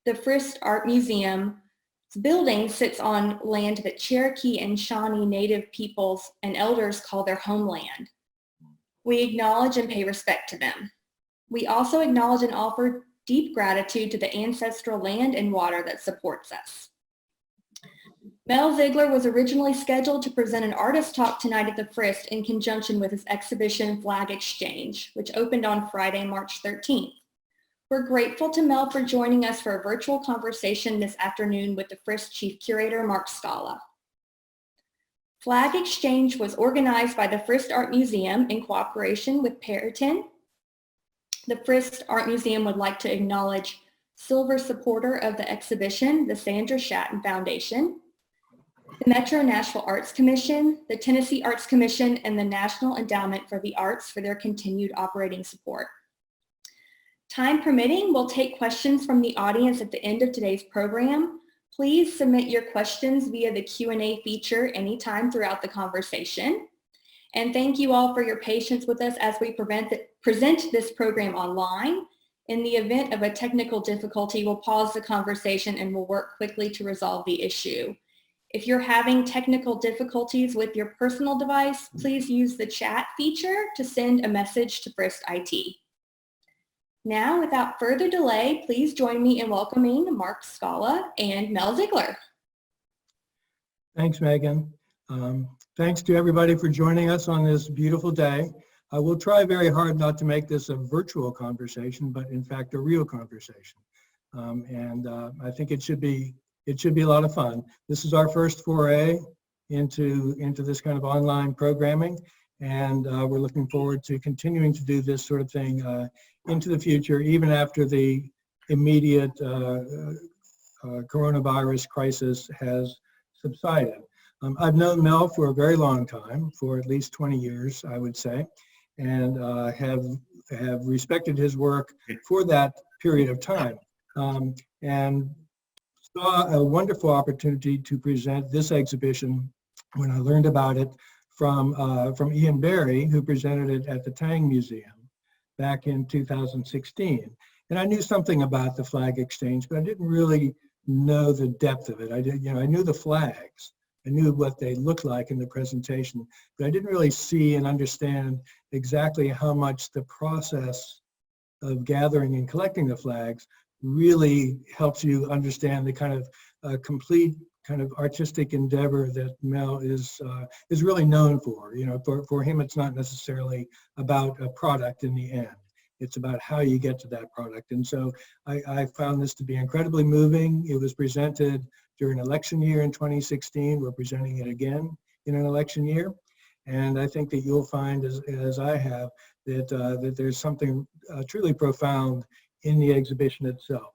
The Frist Art Museum building sits on land that Cherokee and Shawnee Native peoples and elders call their homeland. We acknowledge and pay respect to them. We also acknowledge and offer deep gratitude to the ancestral land and water that supports us. Mel Ziegler was originally scheduled to present an artist talk tonight at the Frist in conjunction with his exhibition Flag Exchange, which opened on Friday, March 13th. We're grateful to Mel for joining us for a virtual conversation this afternoon with the Frist Chief Curator, Mark Scala. Flag Exchange was organized by the Frist Art Museum in cooperation with Periodically. The Frist Art Museum would like to acknowledge silver supporter of the exhibition, the Sandra Shatton Foundation, the Metro Nashville Arts Commission, the Tennessee Arts Commission, and the National Endowment for the Arts for their continued operating support. Time permitting, we'll take questions from the audience at the end of today's program. Please submit your questions via the Q&A feature anytime throughout the conversation. And thank you all for your patience with us as we present this program online. In the event of a technical difficulty, we'll pause the conversation and we'll work quickly to resolve the issue. If you're having technical difficulties with your personal device, please use the chat feature to send a message to Frist IT. Now, without further delay, please join me in welcoming Mark Scala and Mel Ziegler. Thanks, Megan. Thanks to everybody for joining us on this beautiful day. I will try very hard not to make this a virtual conversation, but in fact a real conversation. I think it should be a lot of fun. This is our first foray into this kind of online programming, and we're looking forward to continuing to do this sort of thing into the future, even after the immediate coronavirus crisis has subsided. I've known Mel for a very long time, for at least 20 years, I would say, and have respected his work for that period of time, and saw a wonderful opportunity to present this exhibition when I learned about it from Ian Barry, who presented it at the Tang Museum back in 2016. And I knew something about the Flag Exchange, but I didn't really know the depth of it. I knew the flags. I knew what they looked like in the presentation, but I didn't really see and understand exactly how much the process of gathering and collecting the flags really helps you understand the kind of complete kind of artistic endeavor that Mel is really known for. For him, it's not necessarily about a product in the end. It's about how you get to that product. And so I found this to be incredibly moving. It was presented during election year in 2016. We're presenting it again in an election year. And I think that you'll find, as I have, that there's something truly profound in the exhibition itself.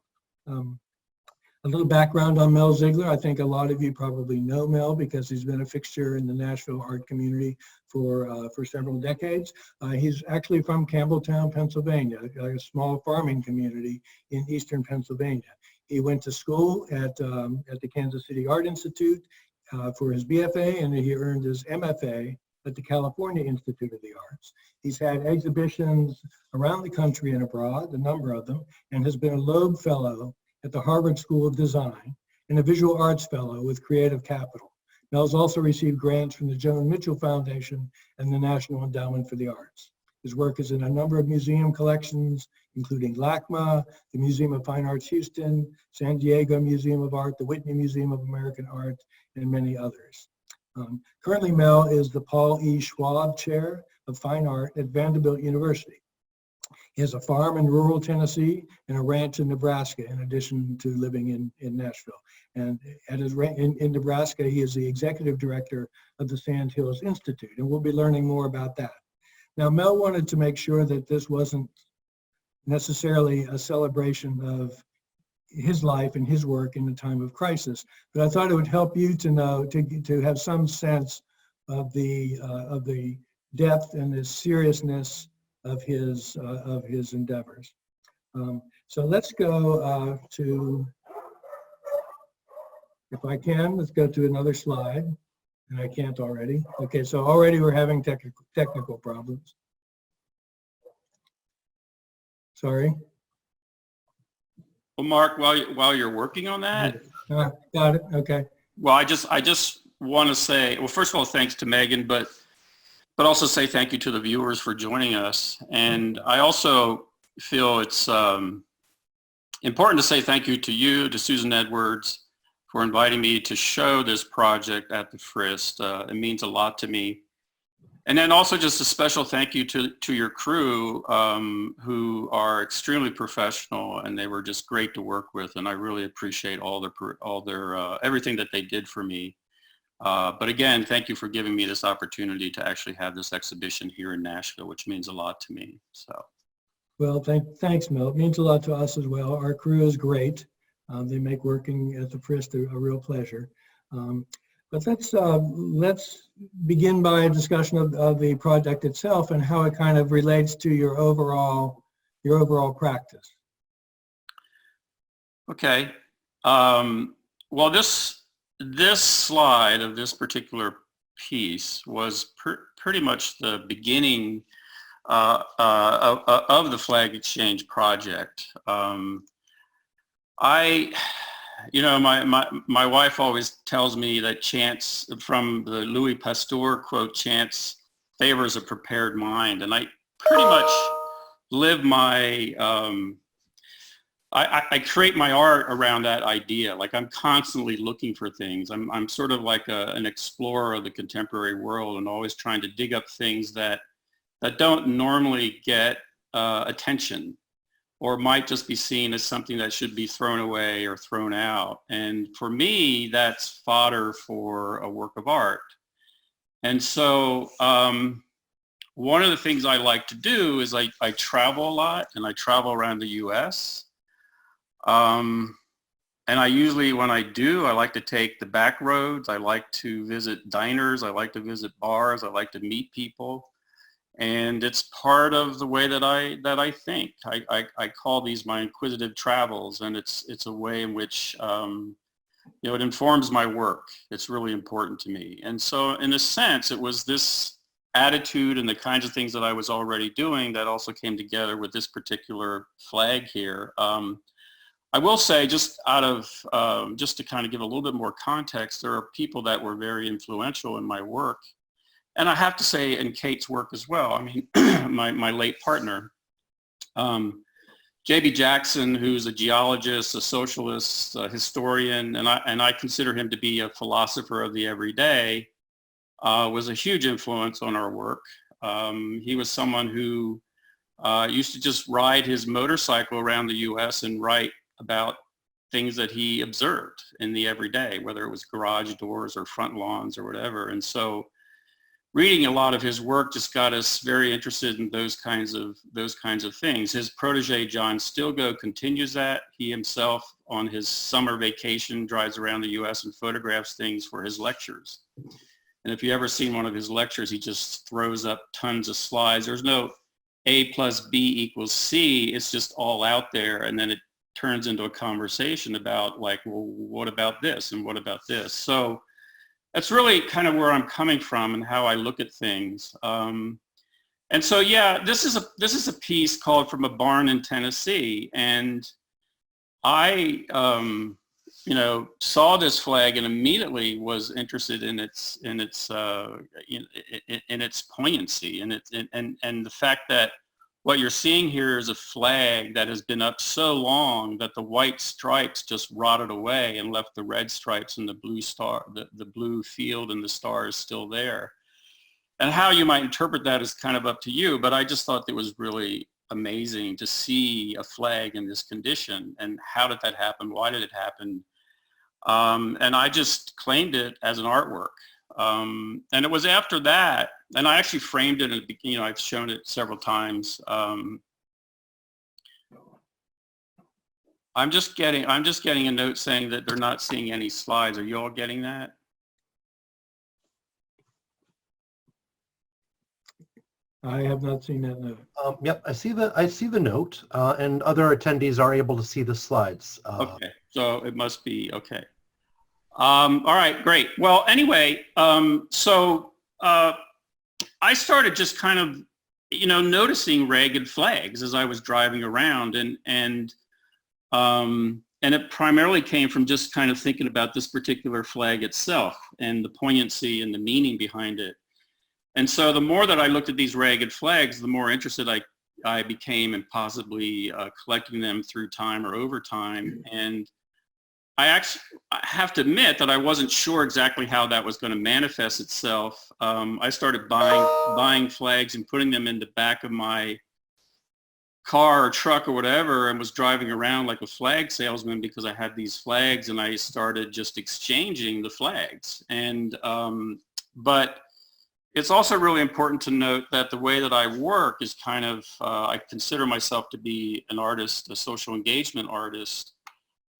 A little background on Mel Ziegler. I think a lot of you probably know Mel because he's been a fixture in the Nashville art community for several decades. He's actually from Campbelltown, Pennsylvania, a small farming community in eastern Pennsylvania. He went to school at the Kansas City Art Institute for his BFA, and he earned his MFA at the California Institute of the Arts. He's had exhibitions around the country and abroad, a number of them, and has been a Loeb Fellow at the Harvard School of Design and a Visual Arts Fellow with Creative Capital. Mel's also received grants from the Joan Mitchell Foundation and the National Endowment for the Arts. His work is in a number of museum collections, including LACMA, the Museum of Fine Arts Houston, San Diego Museum of Art, the Whitney Museum of American Art, and many others. Currently, Mel is the Paul E. Schwab Chair of Fine Art at Vanderbilt University. He has a farm in rural Tennessee and a ranch in Nebraska, in addition to living in Nashville. And at his in Nebraska, he is the executive director of the Sand Hills Institute, and we'll be learning more about that. Now, Mel wanted to make sure that this wasn't necessarily a celebration of his life and his work in the time of crisis, but I thought it would help you to know, to have some sense of the depth and the seriousness of his endeavors. So let's go to, if I can, let's go to another slide, and I can't already. Okay, so already we're having technical problems. Sorry. Well, Mark, while you're working on that, Got it. Okay. well, I just want to say, well, first of all, thanks to Megan, but also say thank you to the viewers for joining us. And I also feel it's important to say thank you to you, to Susan Edwards, for inviting me to show this project at the Frist. It means a lot to me. And then also just a special thank you to your crew, who are extremely professional, and they were just great to work with. And I really appreciate all their everything that they did for me. But again, thank you for giving me this opportunity to actually have this exhibition here in Nashville, which means a lot to me. So. Well, thanks, Mel. It means a lot to us as well. Our crew is great. They make working at the Frist a real pleasure. But let's begin by a discussion of the project itself and how it kind of relates to your overall practice. Okay. Well, this slide of this particular piece was pretty much the beginning of the flag exchange project. My wife always tells me that chance, from the Louis Pasteur quote, chance favors a prepared mind. And I pretty much live my, I create my art around that idea. Like, I'm constantly looking for things. I'm sort of like an explorer of the contemporary world, and always trying to dig up things that don't normally get attention, or might just be seen as something that should be thrown away or thrown out. And for me, that's fodder for a work of art. And so one of the things I like to do is I travel a lot, and I travel around the US. And I usually, when I do, I like to take the back roads. I like to visit diners. I like to visit bars. I like to meet people. And it's part of the way that I think. I call these my inquisitive travels, and it's a way in which it informs my work. It's really important to me. And so, in a sense, it was this attitude and the kinds of things that I was already doing that also came together with this particular flag here. I will say, just to kind of give a little bit more context, there are people that were very influential in my work. And I have to say, in Kate's work as well. I mean, my late partner, J.B. Jackson, who's a geologist, a socialist, a historian, and I consider him to be a philosopher of the everyday, was a huge influence on our work. He was someone who used to just ride his motorcycle around the U.S. and write about things that he observed in the everyday, whether it was garage doors or front lawns or whatever. And so, reading a lot of his work just got us very interested in those kinds of things. His protege, John Stilgo, continues that. He himself, on his summer vacation, drives around the U.S. and photographs things for his lectures. And if you've ever seen one of his lectures, he just throws up tons of slides. There's no A plus B equals C. It's just all out there. And then it turns into a conversation about, like, well, what about this? And what about this? So that's really kind of where I'm coming from and how I look at things. And so, yeah, this is a piece called From a Barn in Tennessee. And I, saw this flag and immediately was interested in its poignancy, and the fact that what you're seeing here is a flag that has been up so long that the white stripes just rotted away and left the red stripes and the blue star, the blue field and the stars still there. And how you might interpret that is kind of up to you, but I just thought it was really amazing to see a flag in this condition. And how did that happen? Why did it happen? And I just claimed it as an artwork. And it was after that, and I actually framed it, I've shown it several times. I'm just getting a note saying that they're not seeing any slides. Are you all getting that? I have not seen that note. Yep, I see the note, and other attendees are able to see the slides. Okay, so it must be okay. All right, great. Well, anyway, so I started just kind of, noticing ragged flags as I was driving around, and And it primarily came from just kind of thinking about this particular flag itself and the poignancy and the meaning behind it. And so the more that I looked at these ragged flags, the more interested I became in possibly collecting them through time or over time. And I have to admit that I wasn't sure exactly how that was going to manifest itself. I started buying flags and putting them in the back of my car or truck or whatever, and was driving around like a flag salesman because I had these flags, and I started just exchanging the flags. And but it's also really important to note that the way that I work is kind of, I consider myself to be an artist, a social engagement artist.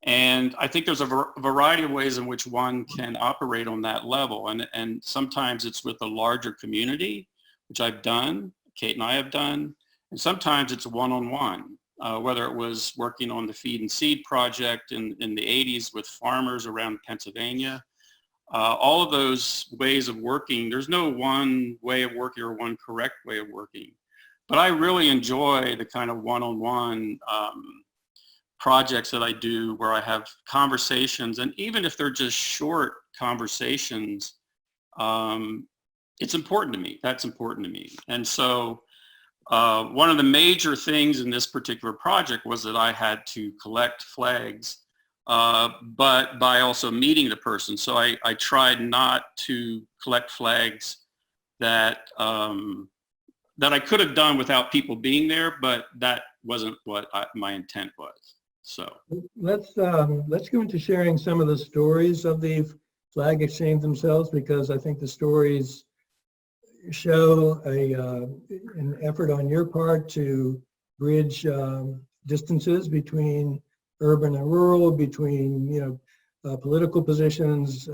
And I think there's a variety of ways in which one can operate on that level. And sometimes it's with a larger community, which I've done, Kate and I have done. And sometimes it's one-on-one, whether it was working on the Feed and Seed project in the 80s with farmers around Pennsylvania. All of those ways of working, there's no one way of working or one correct way of working. But I really enjoy the kind of one-on-one projects that I do where I have conversations, and even if they're just short conversations, it's important to me. That's important to me. And so one of the major things in this particular project was that I had to collect flags, but by also meeting the person. So I tried not to collect flags that that I could have done without people being there, but that wasn't what my intent was. So let's go into sharing some of the stories of the flag exchange themselves, because I think the stories show an effort on your part to bridge distances between urban and rural, between political positions,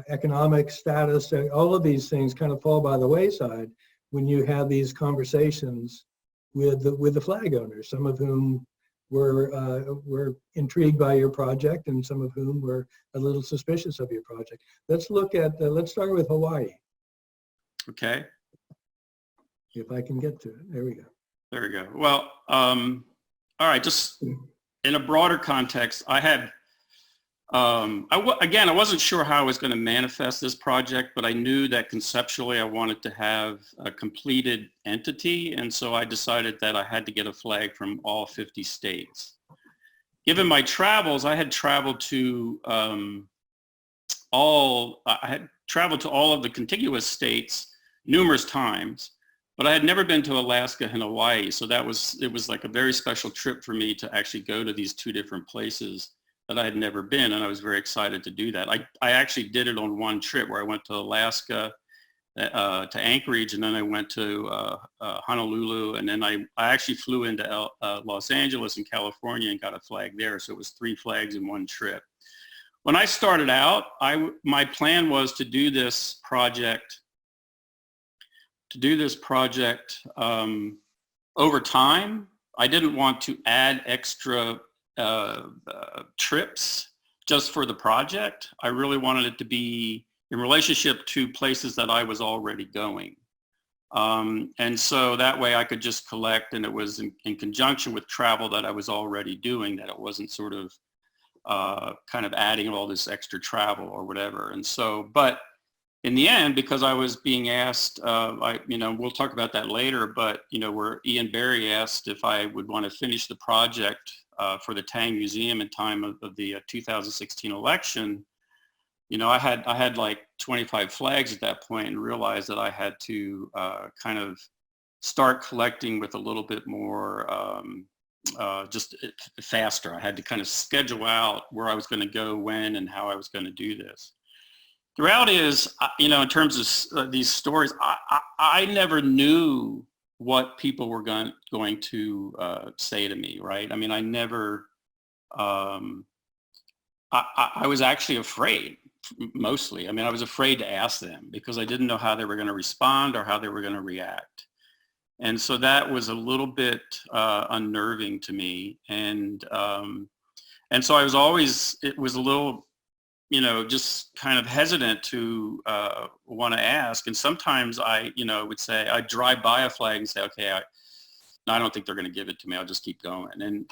economic status. All of these things kind of fall by the wayside when you have these conversations with the flag owners, some of whom were intrigued by your project, and some of whom were a little suspicious of your project. Let's start with Hawaii. Okay. If I can get to it. There we go. There we go. Well, all right, just in a broader context, I had, again, I wasn't sure how I was going to manifest this project, but I knew that conceptually I wanted to have a completed entity. And so I decided that I had to get a flag from all 50 states. Given my travels, I had traveled to all of the contiguous states numerous times, but I had never been to Alaska and Hawaii. So it was like a very special trip for me to actually go to these two different places that I had never been. And I was very excited to do that. I actually did it on one trip where I went to Alaska, to Anchorage, and then I went to Honolulu. And then I actually flew into Los Angeles in California and got a flag there. So it was 3 flags in one trip. When I started out, my plan was to do this project over time. I didn't want to add extra trips just for the project. I really wanted it to be in relationship to places that I was already going. And so that way I could just collect, and it was in conjunction with travel that I was already doing, that it wasn't sort of kind of adding all this extra travel or whatever. And so, but in the end, because I was being asked, we'll talk about that later, but, where Ian Barry asked if I would want to finish the project for the Tang Museum in time of the 2016 election, I had like 25 flags at that point, and realized that I had to kind of start collecting with a little bit more just faster. I had to kind of schedule out where I was going to go, when, and how I was going to do this. The reality is, in terms of these stories, I never knew what people were going to say to me, right? I mean, I never, I was actually afraid, mostly. I mean, I was afraid to ask them because I didn't know how they were going to respond or how they were going to react. And so that was a little bit unnerving to me. And so I was always, it was a little, just kind of hesitant to want to ask. And sometimes I, would say, I'd drive by a flag and say, okay, I don't think they're going to give it to me. I'll just keep going.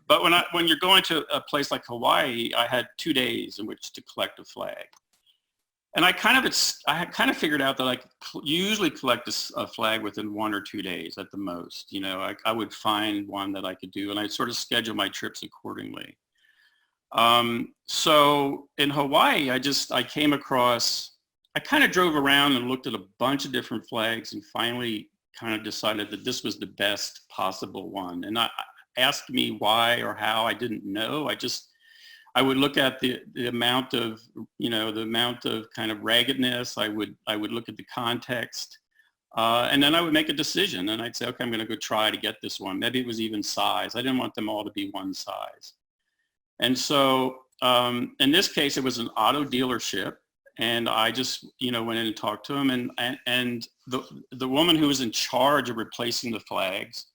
But when you're going to a place like Hawaii, I had 2 days in which to collect a flag. And I had kind of figured out that I could usually collect a flag within 1 or 2 days at the most. You know, I would find one that I could do, and I'd sort of schedule my trips accordingly. So in Hawaii, I came across, I kind of drove around and looked at a bunch of different flags and finally kind of decided that this was the best possible one. And asked me why or how, I didn't know. I would look at the amount of, the amount of kind of raggedness. I would look at the context, and then I would make a decision, and I'd say, okay, I'm going to go try to get this one. Maybe it was even size. I didn't want them all to be one size. And so in this case, it was an auto dealership, and I just, went in and talked to them, and the woman who was in charge of replacing the flags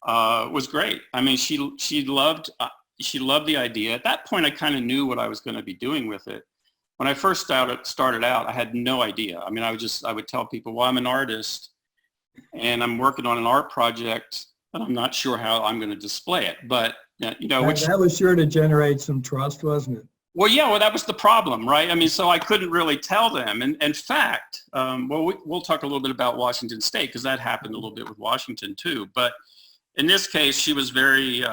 was great. I mean, she loved the idea. At that point, I kind of knew what I was going to be doing with it. When I first started out, I had no idea. I mean, I would tell people, well, I'm an artist and I'm working on an art project, but I'm not sure how I'm going to display it. But, that was sure to generate some trust, wasn't it? Well, yeah, well, that was the problem, right? I mean, so I couldn't really tell them. And in fact, we'll talk a little bit about Washington State, because that happened a little bit with Washington too. But in this case, she was very,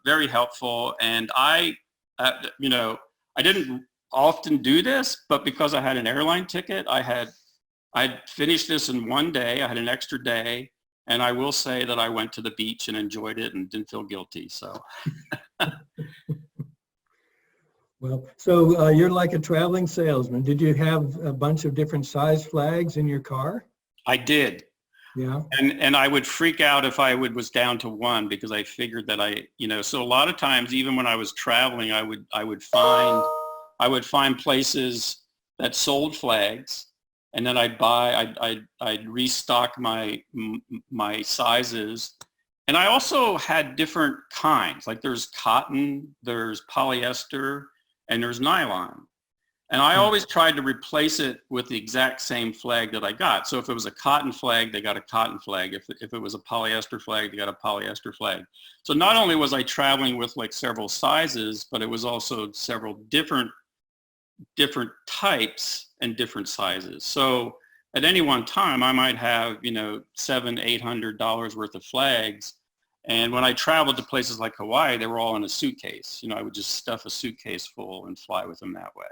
very helpful. And I didn't often do this, but because I had an airline ticket, I'd finished this in 1 day. I had an extra day. And I will say that I went to the beach and enjoyed it and didn't feel guilty. So. Well, so you're like a traveling salesman. Did you have a bunch of different size flags in your car? I did. Yeah. And I would freak out if I was down to one, because I figured that so a lot of times, even when I was traveling, I would find places that sold flags, and then I'd restock my sizes. And I also had different kinds, like there's cotton, there's polyester, and there's nylon. And I always tried to replace it with the exact same flag that I got. So if it was a cotton flag, they got a cotton flag. If it was a polyester flag, they got a polyester flag. So not only was I traveling with like several sizes, but it was also several different types and different sizes. So at any one time, I might have, $700-800 worth of flags. And when I traveled to places like Hawaii, they were all in a suitcase. I would just stuff a suitcase full and fly with them that way.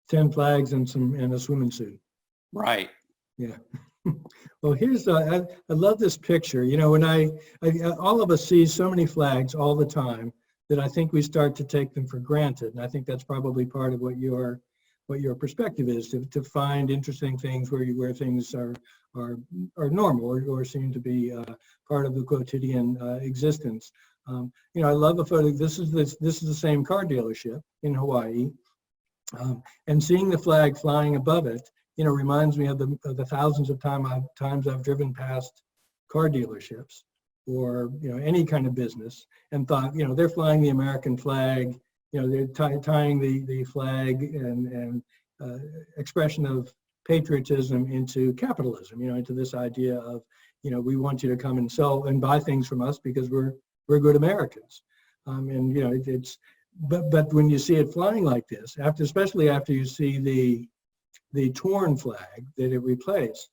10 flags and a swimming suit. Right. Yeah. Well, here's I love this picture. When I all of us see so many flags all the time that I think we start to take them for granted, and I think that's probably part of what your perspective is, to find interesting things where things are normal or seem to be part of the quotidian existence. I love a photo. This is the same car dealership in Hawaii. And seeing the flag flying above it, reminds me of the thousands of times I've driven past car dealerships or, any kind of business, and thought, they're flying the American flag, they're tying the flag and expression of patriotism into capitalism, into this idea of, we want you to come and sell and buy things from us because we're good Americans. But when you see it flying like this, especially after you see the torn flag that it replaced,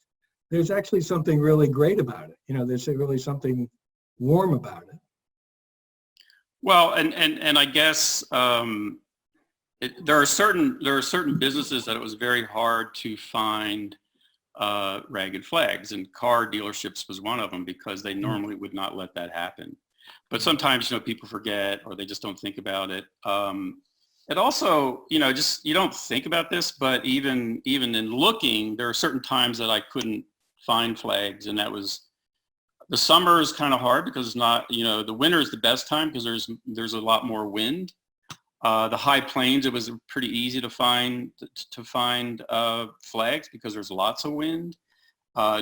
there's actually something really great about it. There's really something warm about it. Well, and I guess there are certain businesses that it was very hard to find ragged flags, and car dealerships was one of them, because they normally would not let that happen. But sometimes, people forget, or they just don't think about it. It also, just, you don't think about this, but even in looking, there are certain times that I couldn't find flags, and that was, the summer is kind of hard because it's not, the winter is the best time because there's a lot more wind. The high plains, it was pretty easy to find flags because there's lots of wind.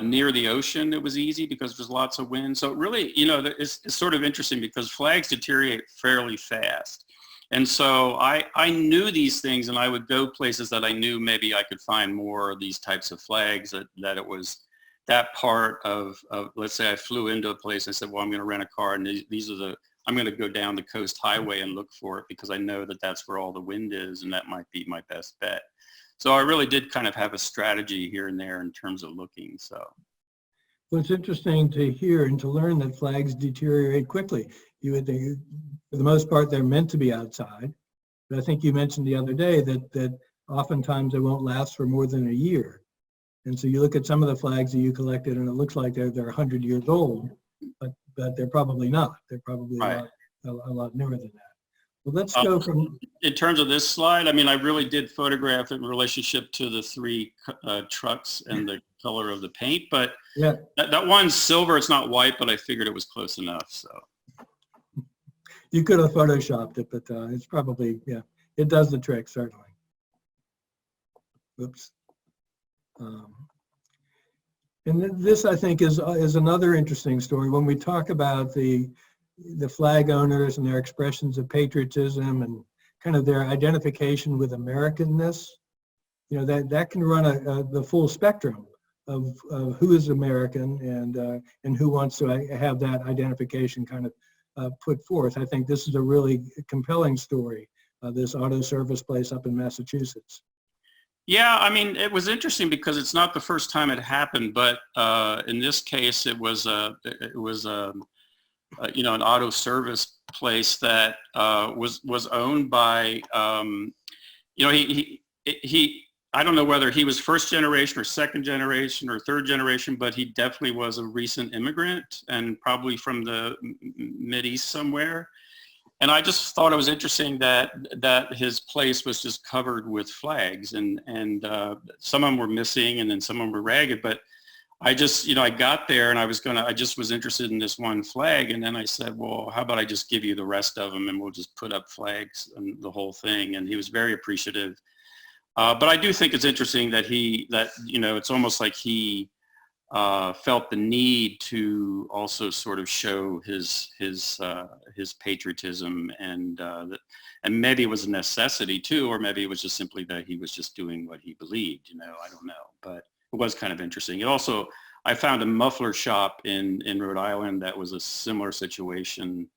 Near the ocean, it was easy because there's lots of wind. So really, it's sort of interesting because flags deteriorate fairly fast. And so I knew these things, and I would go places that I knew maybe I could find more of these types of flags, that it was, that part of, let's say I flew into a place and I said, well, I'm going to rent a car, and these are I'm going to go down the coast highway and look for it because I know that that's where all the wind is, and that might be my best bet. So I really did kind of have a strategy here and there in terms of looking. So. Well, it's interesting to hear and to learn that flags deteriorate quickly. You would think, for the most part, they're meant to be outside. But I think you mentioned the other day that oftentimes they won't last for more than a year. And so you look at some of the flags that you collected, and it looks like they're 100 years old, but they're probably not. They're probably Right. a lot newer than that. Well, let's go from. In terms of this slide, I mean, I really did photograph it in relationship to the three trucks and the color of the paint, but Yeah, that one's silver. It's not white, but I figured it was close enough. So. you could have photoshopped it, but it's probably, yeah, it does the trick, certainly. Oops. And this, I think, is another interesting story. When we talk about the flag owners and their expressions of patriotism and kind of their identification with Americanness, you know, that can run the full spectrum of who is American and who wants to have that identification kind of put forth. I think this is a really compelling story, this auto service place up in Massachusetts. Yeah, I mean, it was interesting because it's not the first time it happened, but in this case, it was you know, an auto service place that was owned by, you know, he I don't know whether he was first generation or second generation or third generation, but he definitely was a recent immigrant and probably from the Mideast somewhere. And I just thought it was interesting that his place was just covered with flags, and some of them were missing and then some of them were ragged. But I just, you know, I got there and I just was interested in this one flag, and then I said, well, how about I just give you the rest of them and we'll just put up flags and the whole thing. And he was very appreciative. But I do think it's interesting that you know, it's almost like he felt the need to also sort of show his patriotism, and maybe it was a necessity too, or maybe it was just simply that he was just doing what he believed. You know, I don't know, but it was kind of interesting. It also, I found a muffler shop in Rhode Island that was a similar situation,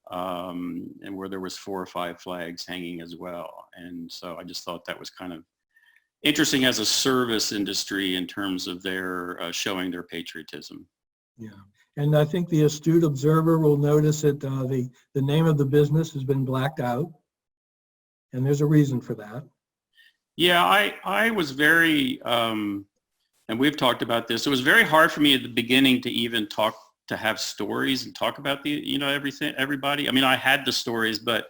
and where there was 4 or 5 flags hanging as well. And so I just thought that was kind of interesting as a service industry in terms of their showing their patriotism. Yeah, and I think the astute observer will notice that the name of the business has been blacked out, and there's a reason for that. Yeah, I was very, and we've talked about this, it was very hard for me at the beginning to even to have stories and talk about you know, everybody. I mean, I had the stories, but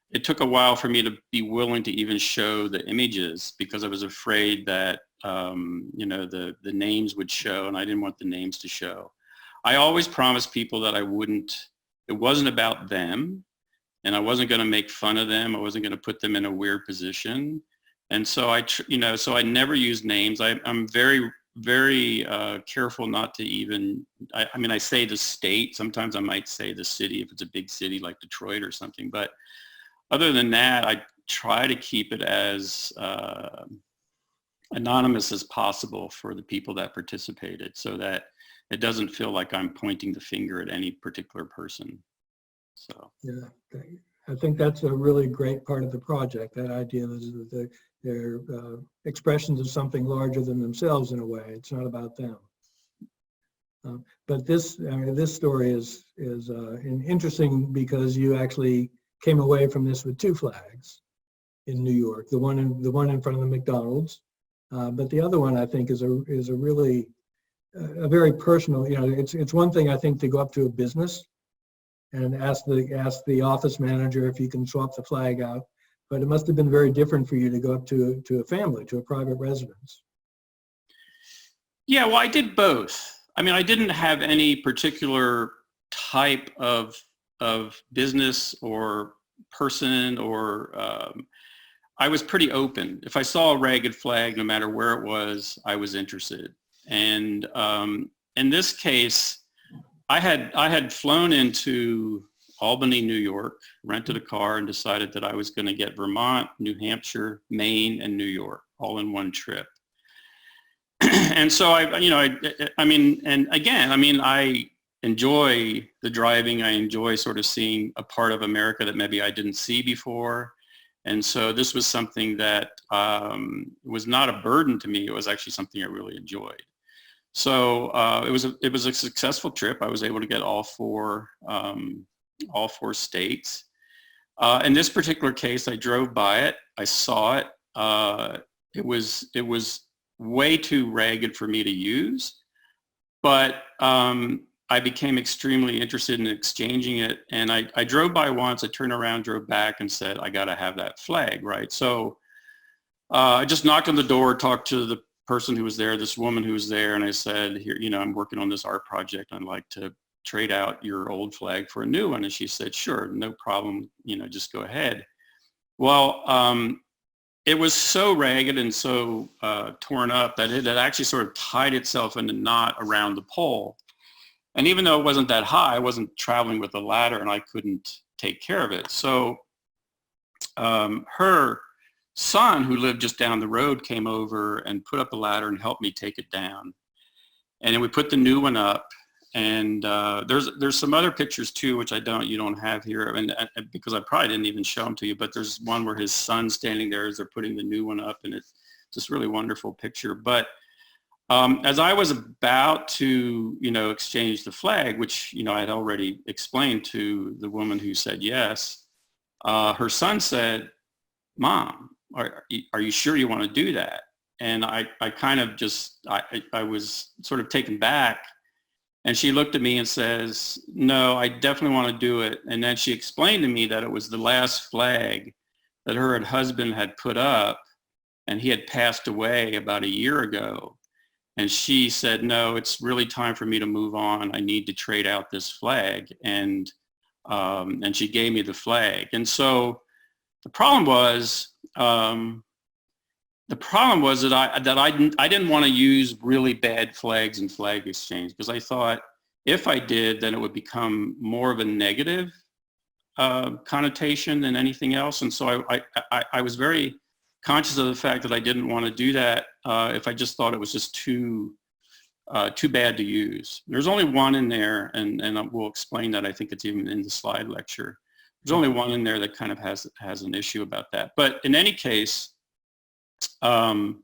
it took a while for me to be willing to even show the images because I was afraid that, you know, the names would show, and I didn't want the names to show. I always promised people that it wasn't about them, and I wasn't going to make fun of them. I wasn't going to put them in a weird position. And so you know, so I never used names. I'm very, very careful not to even, I mean, I say the state, sometimes I might say the city if it's a big city like Detroit or something, but other than that, I try to keep it as anonymous as possible for the people that participated so that it doesn't feel like I'm pointing the finger at any particular person. So. Yeah, I think that's a really great part of the project, that idea that they're expressions of something larger than themselves in a way. It's not about them. But this story is interesting because you actually came away from this with 2 flags in New York. The one in front of the McDonald's, but the other one I think is a really a very personal. You know, it's one thing I think to go up to a business and ask the office manager if you can swap the flag out, but it must have been very different for you to go up to a family, to a private residence. Yeah, well, I did both. I mean, I didn't have any particular type of business or person, or I was pretty open. If I saw a ragged flag, no matter where it was, I was interested. And in this case, I had flown into Albany, New York, rented a car, and decided that I was going to get Vermont, New Hampshire, Maine, and New York all in one trip. And so I mean, and again, I mean, I enjoy the driving. I enjoy sort of seeing a part of America that maybe I didn't see before. And so this was something that was not a burden to me. It was actually something I really enjoyed. So it was a successful trip. I was able to get all four states. In this particular case, I drove by it. I saw it. It was way too ragged for me to use, but I became extremely interested in exchanging it. And I drove by once, I turned around, drove back and said, I got to have that flag, right? So I just knocked on the door, talked to the person who was there, this woman who was there, and I said, here, I'm working on this art project. I'd like to trade out your old flag for a new one. And she said, sure, no problem, just go ahead. Well, it was so ragged and so torn up that it had actually sort of tied itself in a knot around the pole. And even though it wasn't that high, I wasn't traveling with a ladder and I couldn't take care of it. So her son, who lived just down the road, came over and put up a ladder and helped me take it down. And then we put the new one up. And there's some other pictures too, which you don't have here, and because I probably didn't even show them to you. But there's one where his son's standing there as they're putting the new one up, and it's just really wonderful picture. But as I was about to, exchange the flag, which I had already explained to the woman who said yes, her son said, "Mom, are you sure you want to do that?" And I kind of just I was sort of taken back. And she looked at me and says, no, I definitely want to do it. And then she explained to me that it was the last flag that her husband had put up, and he had passed away about a year ago. And she said, no, it's really time for me to move on. I need to trade out this flag. And she gave me the flag. And so the problem was that I didn't want to use really bad flags in flag exchange, because I thought if I did, then it would become more of a negative connotation than anything else. And so I was very conscious of the fact that I didn't want to do that if I just thought it was just too bad to use. There's only one in there, and we'll explain that. I think it's even in the slide lecture. There's only one in there that kind of has an issue about that. But in any case, I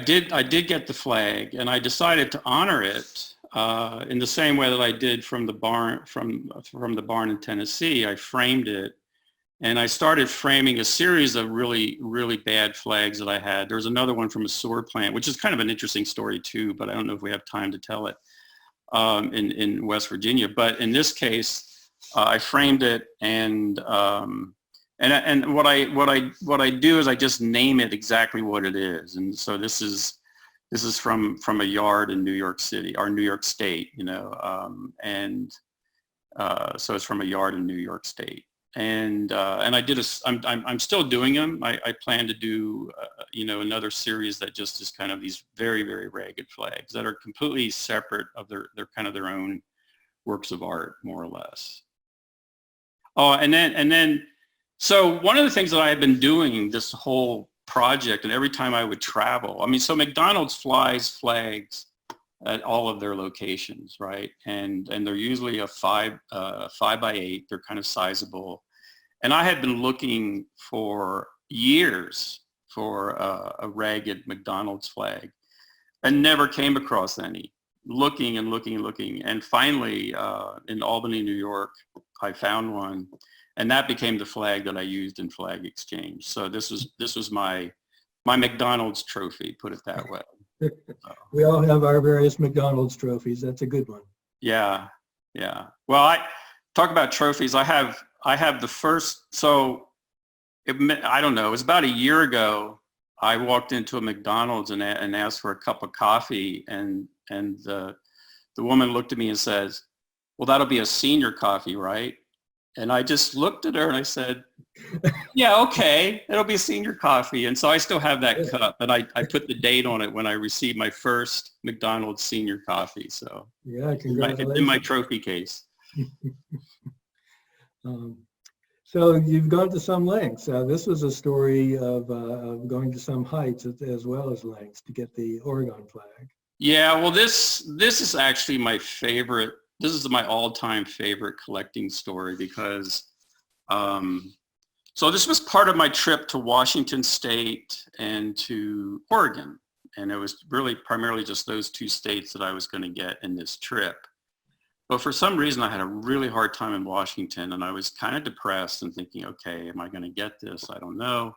did get the flag, and I decided to honor it in the same way that I did from the barn in Tennessee. I framed it, and I started framing a series of really, really bad flags that I had. There was another one from a sewer plant, which is kind of an interesting story too, but I don't know if we have time to tell it, in West Virginia. But in this case, I framed it, and what I do is I just name it exactly what it is. And so this is from a yard in New York City, or New York State, so it's from a yard in New York State. And I'm still doing them. I plan to do another series that just is kind of these very, very ragged flags that are completely separate of they're kind of their own works of art, more or less. Oh, and then, so one of the things that I have been doing this whole project, and every time I would travel, so McDonald's flies flags at all of their locations, right? And they're usually a 5x8. They're kind of sizable. And I had been looking for years for a ragged McDonald's flag, and never came across any. Looking and looking and looking, and finally in Albany, New York, I found one, and that became the flag that I used in flag exchange. So this was my McDonald's trophy, put it that way. We all have our various McDonald's trophies. That's a good one. Yeah. Well, I talk about trophies. I have the first. So I don't know. It was about a year ago. I walked into a McDonald's and asked for a cup of coffee, and the woman looked at me and says, "Well, that'll be a senior coffee, right?" And I just looked at her and I said, "Yeah, okay, it'll be a senior coffee." And so I still have that cup, and I put the date on it when I received my first McDonald's senior coffee. So yeah, congratulations. in my trophy case. So you've gone to some lengths. This was a story of going to some heights as well as lengths to get the Oregon flag. Yeah, well, this is actually my favorite. This is my all-time favorite collecting story because, so this was part of my trip to Washington State and to Oregon. And it was really primarily just those two states that I was going to get in this trip. But for some reason, I had a really hard time in Washington, and I was kind of depressed and thinking, okay, am I going to get this? I don't know.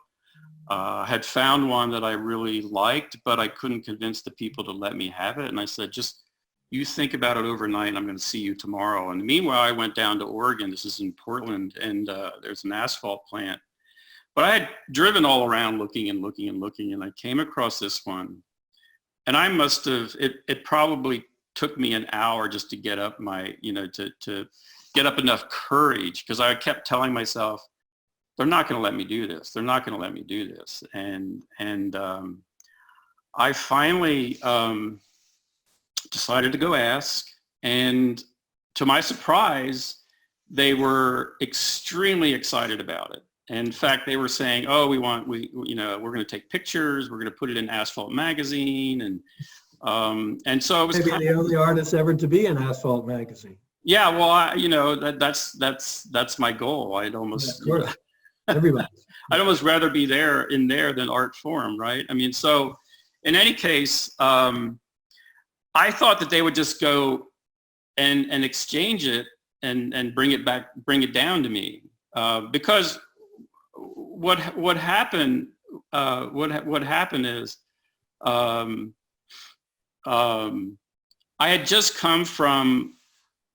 I had found one that I really liked, but I couldn't convince the people to let me have it. And I said, just you think about it overnight, and I'm going to see you tomorrow. And meanwhile, I went down to Oregon. This is in Portland, and there's an asphalt plant. But I had driven all around looking and looking and looking, and I came across this one. And I must have, it probably took me an hour just to get up to get up enough courage, because I kept telling myself, they're not going to let me do this. They're not going to let me do this. And I finally decided to go ask. And to my surprise, they were extremely excited about it. And in fact, they were saying, oh, we're going to take pictures. We're going to put it in Asphalt magazine. And so it was maybe the only artist ever to be in Asphalt magazine. Yeah, well, that's my goal. I'd almost, everybody. I'd almost rather be in there than art forum, right? I mean, so in any case, I thought that they would just go and exchange it and bring it down to me, because what happened is I had just come from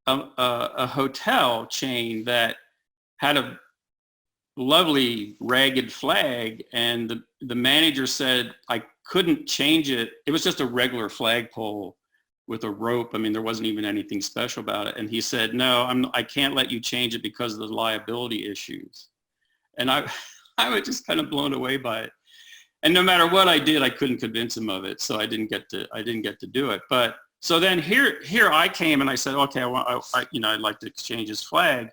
a hotel chain that had a lovely ragged flag, and the manager said I couldn't change it. It was just a regular flagpole with a rope. I mean, there wasn't even anything special about it. And he said, no, I can't let you change it because of the liability issues. And I was just kind of blown away by it. And no matter what I did, I couldn't convince him of it. So I didn't get to do it. But so then here I came and I said, okay, I'd like to exchange his flag.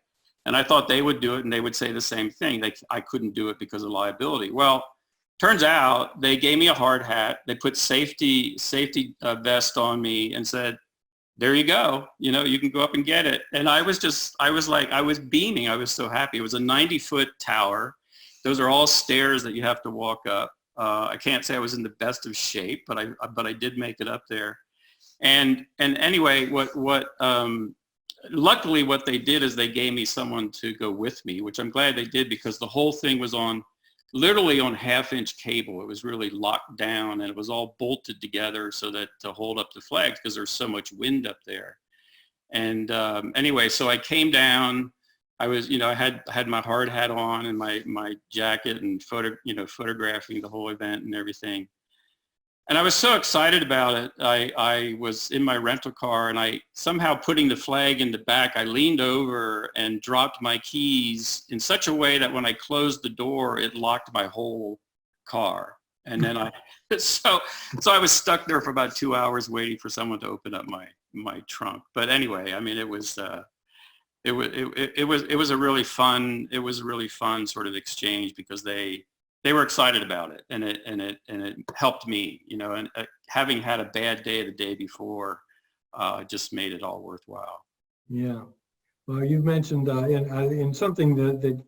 And I thought they would do it, and they would say the same thing. I couldn't do it because of liability. Well, turns out they gave me a hard hat. They put safety vest on me and said, there you go. You can go up and get it. And I was beaming. I was so happy. It was a 90-foot tower. Those are all stairs that you have to walk up. I can't say I was in the best of shape, but I did make it up there. And anyway, luckily what they did is they gave me someone to go with me, which I'm glad they did, because the whole thing was literally on half-inch cable. It was really locked down, and it was all bolted together so that to hold up the flags, because there's so much wind up there. And anyway, so I came down. I was, I had my hard hat on and my jacket and photographing the whole event and everything. And I was so excited about it. I was in my rental car, and I somehow, putting the flag in the back, I leaned over and dropped my keys in such a way that when I closed the door, it locked my whole car. And then so I was stuck there for about 2 hours waiting for someone to open up my trunk. But anyway, I mean, it was a really fun sort of exchange, because they were excited about it, and it helped me, and having had a bad day the day before just made it all worthwhile. Yeah. Well, you mentioned in something that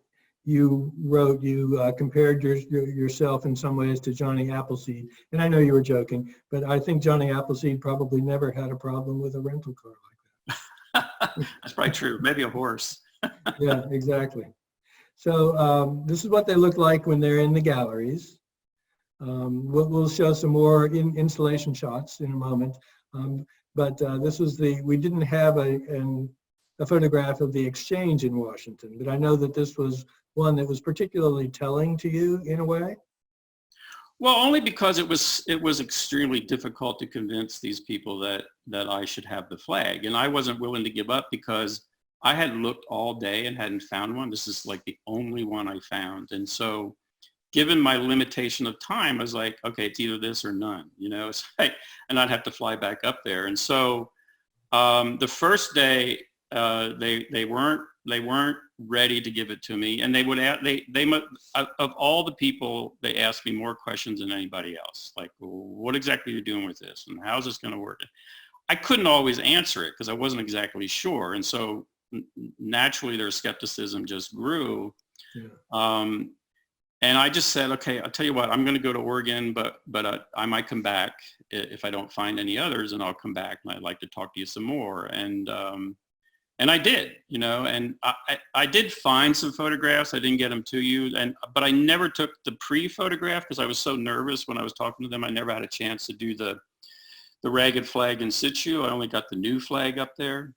you wrote, you compared yourself in some ways to Johnny Appleseed. And I know you were joking, but I think Johnny Appleseed probably never had a problem with a rental car like that. That's probably true. Maybe a horse. Yeah, exactly. So this is what they look like when they're in the galleries. We'll show some more installation shots in a moment. But this was we didn't have a photograph of the exchange in Washington, but I know that this was one that was particularly telling to you in a way. Well, only because it was extremely difficult to convince these people that I should have the flag, and I wasn't willing to give up, because I had looked all day and hadn't found one. This is like the only one I found. And so given my limitation of time, I was like, okay, it's either this or none, it's like, and I'd have to fly back up there. And so the first day, they weren't ready to give it to me, and of all the people, they asked me more questions than anybody else. Like, well, what exactly are you doing with this, and how's this going to work? I couldn't always answer it because I wasn't exactly sure, and so naturally their skepticism just grew. Yeah. And I just said, okay, I'll tell you what, I'm going to go to Oregon, but I might come back if I don't find any others, and I'll come back and I'd like to talk to you some more. And I did, and I did find some photographs. I didn't get them to you, but I never took the pre-photograph because I was so nervous when I was talking to them. I never had a chance to do the ragged flag in situ. I only got the new flag up there.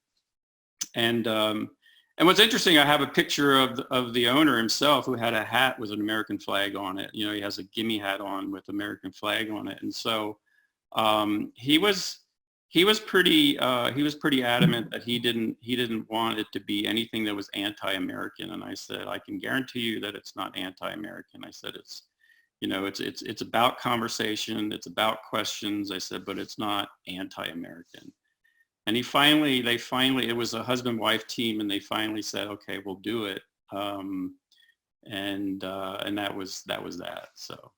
And what's interesting, I have a picture of the owner himself who had a hat with an American flag on it. He has a gimme hat on with American flag on it. And so he was pretty adamant that he didn't want it to be anything that was anti-American. And I said, I can guarantee you that it's not anti-American. I said, it's about conversation, it's about questions. I said, but it's not anti-American. And it was a husband-wife team, and they finally said, okay, we'll do it. And that was that. So.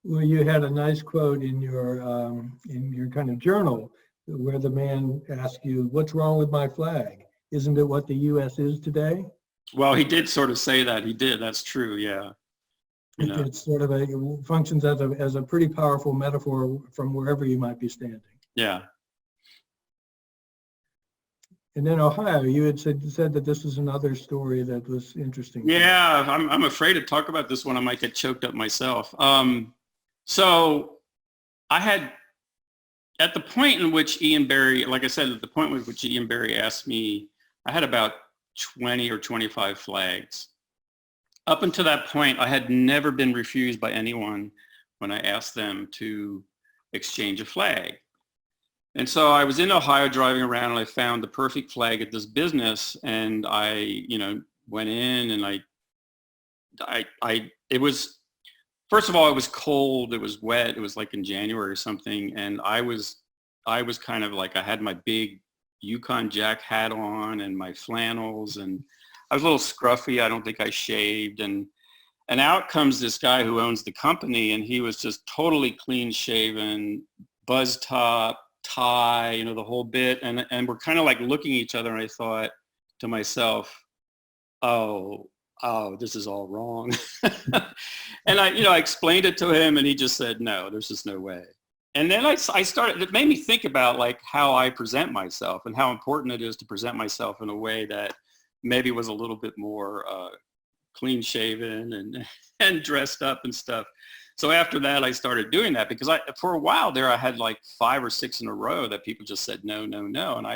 Well, you had a nice quote in your kind of journal where the man asked you, what's wrong with my flag? Isn't it what the U.S. is today? Well, he did sort of say that. He did. That's true. Yeah. It's sort of it functions as a pretty powerful metaphor from wherever you might be standing. Yeah. And then Ohio, you had said that this was another story that was interesting. Yeah, I'm afraid to talk about this one. I might get choked up myself. So I had, at the point in which Ian Barry, like I said, at the point at which Ian Barry asked me, I had about 20 or 25 flags. Up until that point, I had never been refused by anyone when I asked them to exchange a flag. And so I was in Ohio driving around, and I found the perfect flag at this business, and I, went in, and it was, first of all, it was cold, it was wet, it was like in January or something, and I was kind of like, I had my big Yukon Jack hat on and my flannels, and I was a little scruffy. I don't think I shaved, and out comes this guy who owns the company, and he was just totally clean shaven, buzz top, tie, the whole bit, and we're kind of like looking at each other, and I thought to myself, oh, this is all wrong. And I explained it to him, and he just said, no, there's just no way. And then I started, it made me think about like how I present myself and how important it is to present myself in a way that maybe was a little bit more clean shaven and dressed up and stuff. So after that, I started doing that because for a while there, I had like 5 or 6 in a row that people just said, no, no, no. And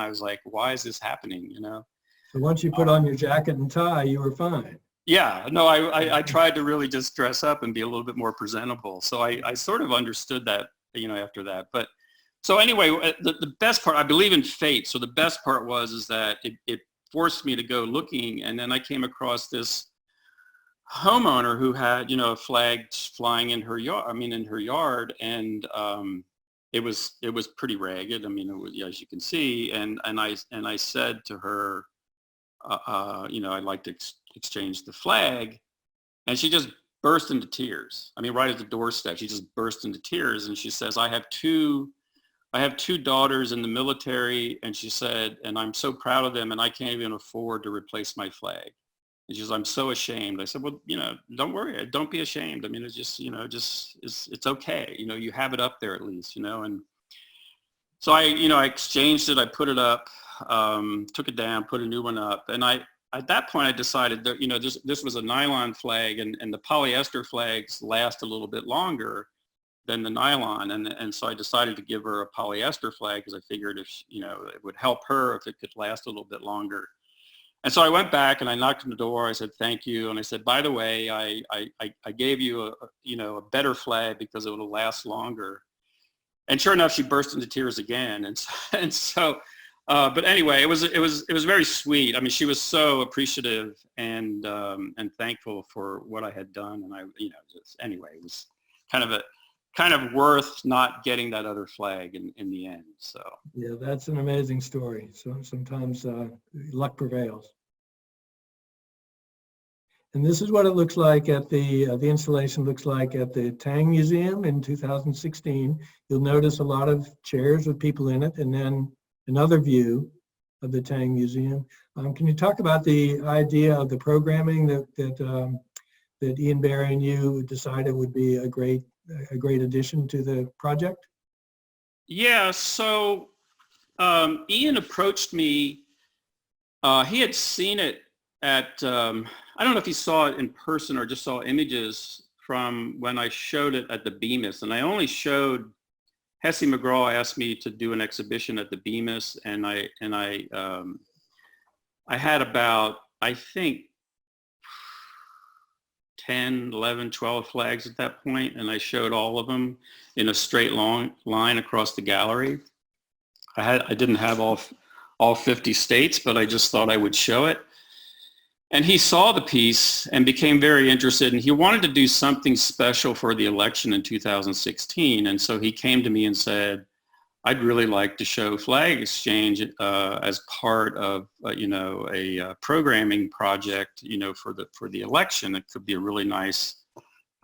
I was like, why is this happening? So once you put on your jacket and tie, you were fine. Yeah, no, I tried to really just dress up and be a little bit more presentable. So I sort of understood that, after that. But so anyway, the best part, I believe in fate. So the best part is that it forced me to go looking. And then I came across this homeowner who had, a flag flying in her yard, and it was pretty ragged. I mean, it was, as you can see, and I said to her, I'd like to exchange the flag, and she just burst into tears. I mean, right at the doorstep, she just burst into tears, and she says, I have two daughters in the military, and she said, and I'm so proud of them, and I can't even afford to replace my flag. And she says, I'm so ashamed. I said, well, don't worry. Don't be ashamed. I mean, it's just, it's okay. You have it up there at least, and so I exchanged it. I put it up, took it down, put a new one up. And at that point I decided that, this was a nylon flag, and the polyester flags last a little bit longer than the nylon. And so I decided to give her a polyester flag because I figured if, it would help her if it could last a little bit longer. And so I went back and I knocked on the door. I said, thank you. And I said, by the way, I gave you a better flag because it will last longer. And sure enough, she burst into tears again. And so, but anyway, it was very sweet. I mean, she was so appreciative and thankful for what I had done. And anyway, it was kind of worth not getting that other flag in the end. So yeah, that's an amazing story. So sometimes luck prevails. And this is what it looks like at the installation looks like at the Tang Museum in 2016. You'll notice a lot of chairs with people in it, and then another view of the Tang Museum. Can you talk about the idea of the programming that Ian Barry and you decided would be a great addition to the project? Yeah, so Ian approached me. He had seen it at, I don't know if he saw it in person or just saw images from when I showed it at the Bemis. And I only showed, Hesse McGraw asked me to do an exhibition at the Bemis, and I had about, I think, 10, 11, 12 flags at that point, and I showed all of them in a straight long line across the gallery. I didn't have all 50 states, but I just thought I would show it. And he saw the piece and became very interested, and he wanted to do something special for the election in 2016. And so he came to me and said, I'd really like to show flag exchange as part of a programming project, for the election. It could be a really nice,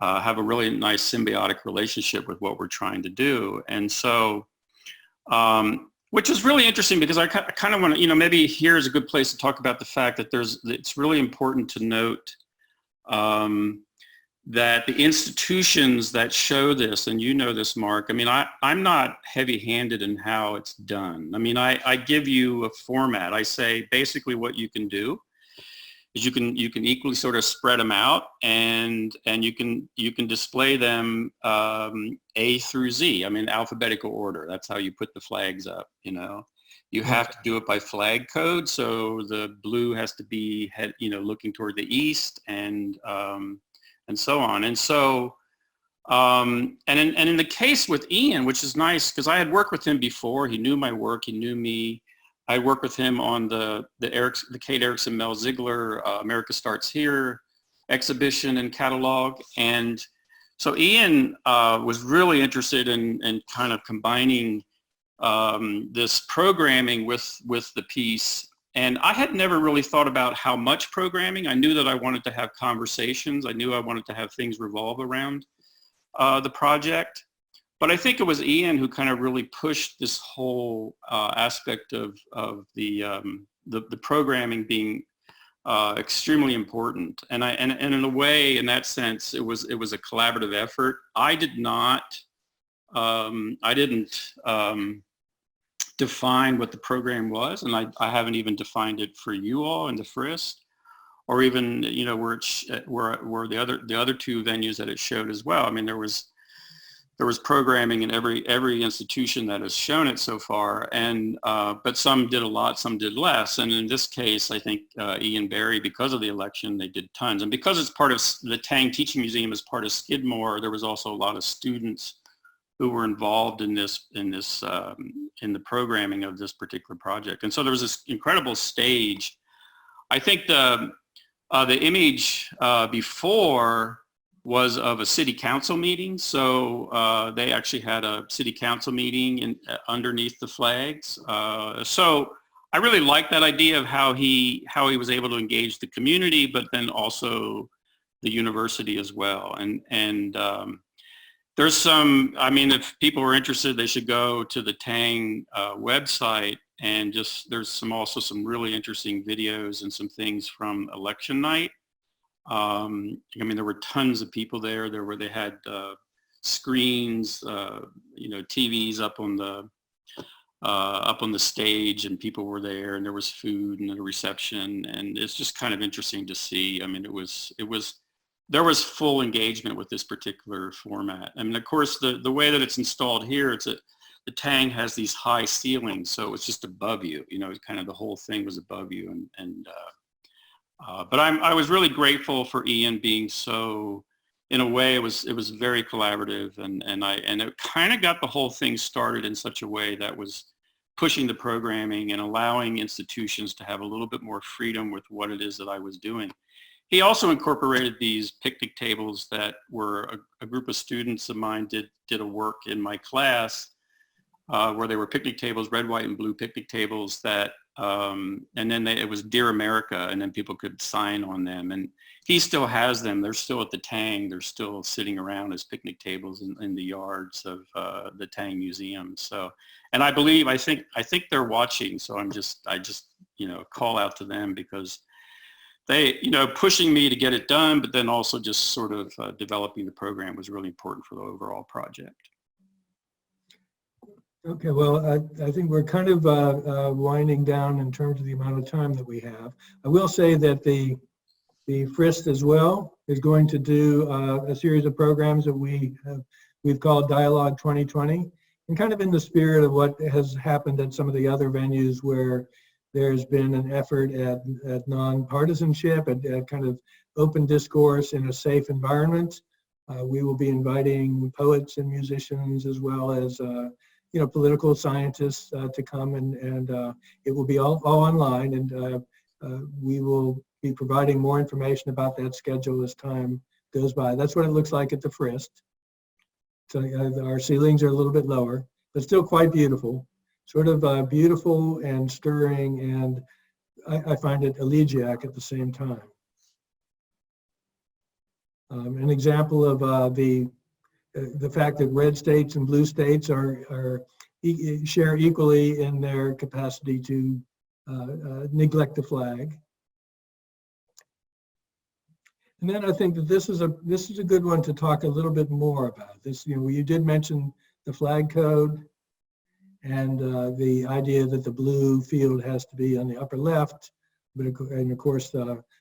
have a really nice symbiotic relationship with what we're trying to do. And so, which is really interesting because I kind of want to, maybe here's a good place to talk about the fact that it's really important to note that the institutions that show this, and you know this, Mark, I mean, I'm not heavy-handed in how it's done. I mean, I give you a format. I say basically what you can do is you can equally sort of spread them out, and you can display them A through Z. I mean, alphabetical order. That's how you put the flags up. You have to do it by flag code. So the blue has to be looking toward the east, and so on. And so and in the case with Ian, which is nice because I had worked with him before. He knew my work. He knew me. I worked with him on the Kate Erickson Mel Ziegler America Starts Here exhibition and catalog. And so Ian was really interested in kind of combining this programming with the piece. And I had never really thought about how much programming. I knew that I wanted to have conversations. I knew I wanted to have things revolve around the project. But I think it was Ian who kind of really pushed this whole aspect of the programming being extremely important. And in a way, in that sense, it was a collaborative effort. I didn't define what the program was, and I haven't even defined it for you all in the Frist, or even where the other two venues that it showed as well. I mean, there was programming in every institution that has shown it so far, and but some did a lot, some did less. And in this case, I think Ian Barry, because of the election, they did tons. And because it's part of the Tang Teaching Museum, is part of Skidmore, there was also a lot of students who were involved in the programming of this particular project. And so there was this incredible stage. I think the image before was of a city council meeting. So they actually had a city council meeting underneath the flags. So I really like that idea of how he was able to engage the community, but then also the university as well. And there's some, I mean, if people are interested, they should go to the Tang website, and there's also some really interesting videos and some things from election night. I mean, there were tons of people there. They had screens, TVs up on the stage, and people were there, and there was food and a reception, and it's just kind of interesting to see. I mean, there was full engagement with this particular format. I mean, of course, the way that it's installed here, the Tang has these high ceilings, so it's just above you. Kind of the whole thing was above you, but I was really grateful for Ian being so. In a way, it was very collaborative, and it kind of got the whole thing started in such a way that was pushing the programming and allowing institutions to have a little bit more freedom with what it is that I was doing. He also incorporated these picnic tables that were a group of students of mine did a work in my class where they were picnic tables, red, white, and blue picnic tables that And then it was Dear America, and then people could sign on them. And he still has them. They're still at the Tang. They're still sitting around as picnic tables in the yards of the Tang Museum. So, and I think they're watching. So I just call out to them, because they, pushing me to get it done, but then also just sort of developing the program was really important for the overall project. Okay, well, I think we're kind of winding down in terms of the amount of time that we have. I will say that the Frist as well is going to do a series of programs that we've called Dialogue 2020, and kind of in the spirit of what has happened at some of the other venues where there's been an effort at nonpartisanship, at kind of open discourse in a safe environment. We will be inviting poets and musicians, as well as political scientists to come, and it will be all online, and we will be providing more information about that schedule as time goes by. That's what it looks like at the Frist. So our ceilings are a little bit lower, but still quite beautiful, sort of beautiful and stirring, and I find it elegiac at the same time. An example of the fact that red states and blue states share equally in their capacity to neglect the flag. And then I think that this is a good one to talk a little bit more about. This, you did mention the flag code and the idea that the blue field has to be on the upper left, and of course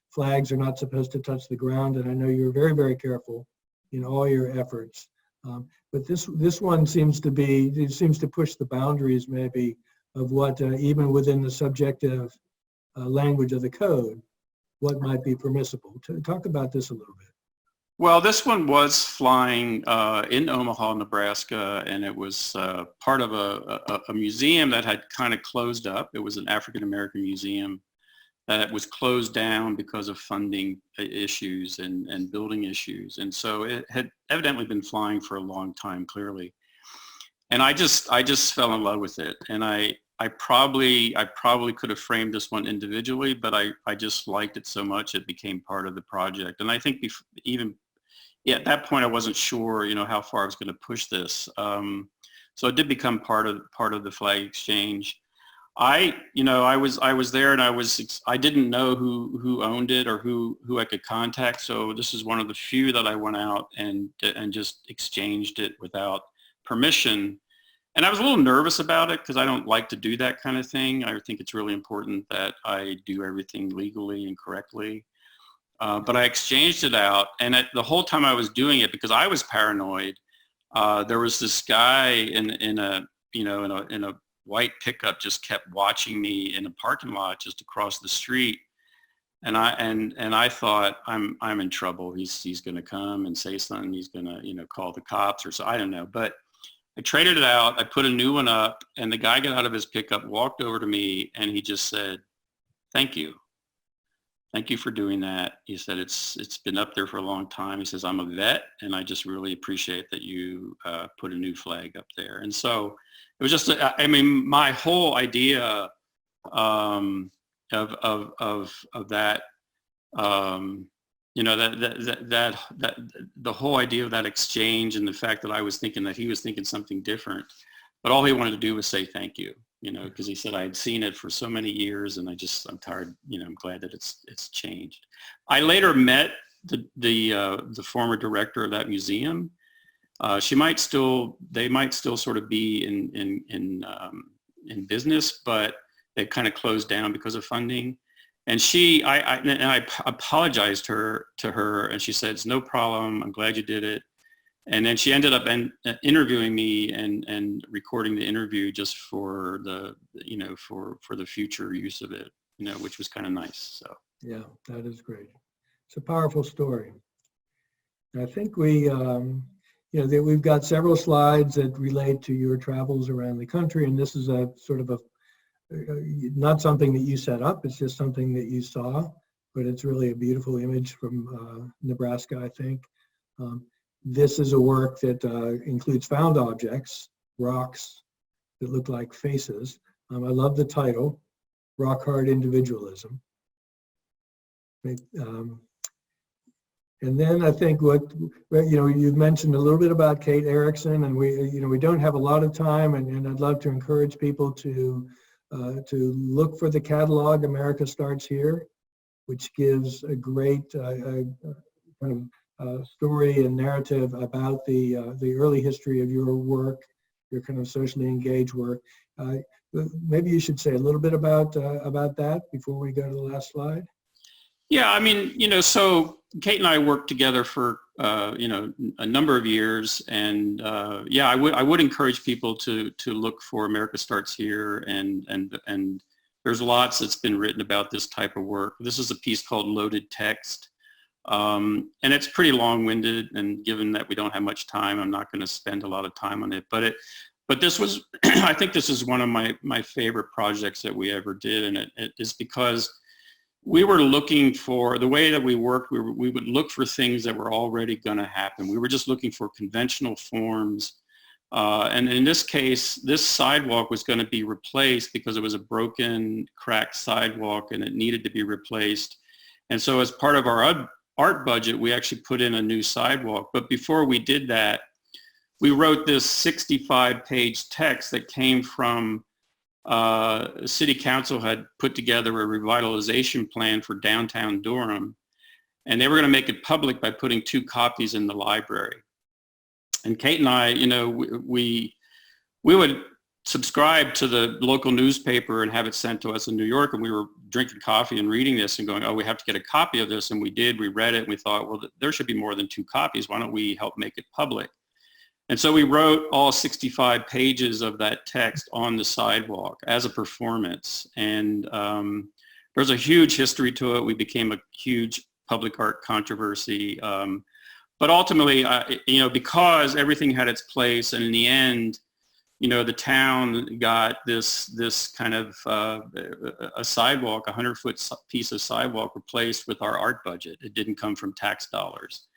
flags are not supposed to touch the ground. And I know you're very, very careful in all your efforts. But this one seems to push the boundaries maybe of what even within the subjective language of the code, what might be permissible. Talk about this a little bit. Well, this one was flying in Omaha, Nebraska, and it was part of a museum that had kind of closed up. It was an African-American museum that was closed down because of funding issues and building issues. And so it had evidently been flying for a long time, clearly. And I just fell in love with it. And I probably could have framed this one individually, but I just liked it so much it became part of the project. And I think at that point I wasn't sure, how far I was going to push this. So it did become part of the flag exchange. I was there, and I didn't know who owned it or who I could contact. So this is one of the few that I went out and just exchanged it without permission. And I was a little nervous about it because I don't like to do that kind of thing. I think it's really important that I do everything legally and correctly. But I exchanged it out, and the whole time I was doing it, because I was paranoid, there was this guy in a white pickup just kept watching me in a parking lot just across the street, and I thought I'm in trouble. He's going to come and say something. He's going to call the cops or so. I don't know, but I traded it out. I put a new one up, and the guy got out of his pickup, walked over to me, and he just said, "Thank you. Thank you for doing that." He said, it's been up there for a long time. He says, "I'm a vet, and I just really appreciate that you put a new flag up there." And so it was just, my whole idea of that, that the whole idea of that exchange, and the fact that I was thinking that he was thinking something different, but all he wanted to do was say thank you. Because he said I had seen it for so many years, and I'm tired. I'm glad that it's changed. I later met the former director of that museum. They might still sort of be in business, but they kind of closed down because of funding. And I apologized to her, and she said, "It's no problem. I'm glad you did it." And then she ended up interviewing me and recording the interview just for the, for the future use of it, which was kind of nice. So yeah, that is great. It's a powerful story. I think we've got several slides that relate to your travels around the country, and this is a sort of not something that you set up. It's just something that you saw, but it's really a beautiful image from Nebraska, I think. This is a work that includes found objects, rocks that look like faces. I love the title. rock hard individualism. And then I think you've mentioned a little bit about Kate Erickson, and we don't have a lot of time, and I'd love to encourage people to look for the catalog America Starts Here, which gives a great kind of story and narrative about the early history of your work, your kind of socially engaged work. Maybe you should say a little bit about that before we go to the last slide. Yeah, I mean, so Kate and I worked together for, a number of years, and yeah, I would encourage people to look for America Starts Here, and there's lots that's been written about this type of work. This is a piece called Loaded Text, and it's pretty long-winded, and given that we don't have much time, I'm not going to spend a lot of time on it, but this was, I think this is one of my favorite projects that we ever did, and it is because we were looking for, the way that we worked, we would look for things that were already going to happen. We were just looking for conventional forms. And in this case, this sidewalk was going to be replaced because it was a broken, cracked sidewalk and it needed to be replaced. And so as part of our art budget, we actually put in a new sidewalk. But before we did that, we wrote this 65-page text that came from City Council had put together a revitalization plan for downtown Durham, and they were going to make it public by putting 2 copies in the library. And Kate and I, we would subscribe to the local newspaper and have it sent to us in New York, and we were drinking coffee and reading this and going, oh, we have to get a copy of this, and we did. We read it, and we thought, well, there should be more than 2 copies. Why don't we help make it public? And so we wrote all 65 pages of that text on the sidewalk as a performance. And there's a huge history to it. We became a huge public art controversy. But ultimately, because everything had its place, and in the end, the town got this kind of a sidewalk, 100-foot piece of sidewalk replaced with our art budget. It didn't come from tax dollars.